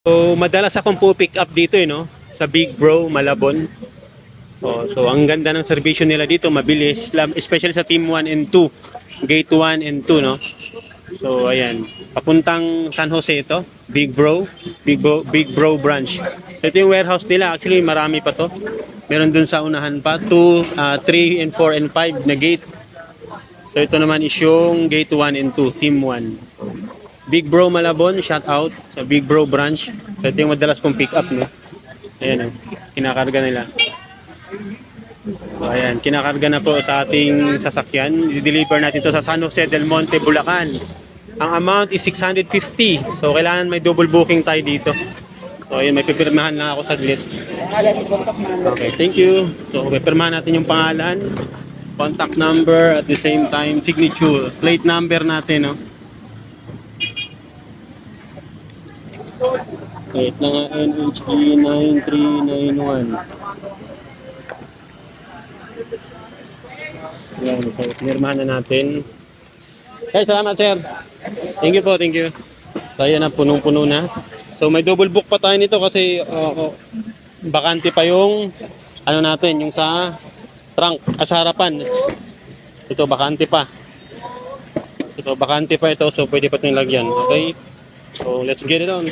So, madalas akong po-pick up dito no? Sa Big Bro, Malabon. So, ang ganda ng serbisyo nila dito, mabilis, especially sa Team 1 and 2, Gate 1 and 2, no? So, ayan, papuntang San Jose ito, Big Bro branch. So, ito yung warehouse nila, actually marami pa to. Meron dun sa unahan pa, 2, 3, and 4, and 5 na gate. So, ito naman is yung Gate 1 and 2, Team 1. Big Bro Malabon, shout out sa Big Bro branch. So, ito yung madalas kong pick up, no? Ayan, kinakarga nila. So, ayan, kinakarga na po sa ating sasakyan. I-deliver natin ito sa San Jose del Monte, Bulacan. Ang amount is 650. So, kailangan may double booking tayo dito. So, ayan, may pipirmahan lang ako saglit. Okay, thank you. So, pipirmahan natin yung pangalan, contact number, at the same time, signature. Plate number natin, no? Plate na nga, NHG 9391. Yan, so pinirmahan na natin. Hey, salamat sir. Thank you po, thank you. So ayan na, punong-puno na. So may double book pa tayo nito kasi bakante pa yung ano natin, yung sa trunk, sa harapan. Ito bakante pa. Ito bakante pa ito, so pwede pa itong lagyan. Okay? So let's get it on.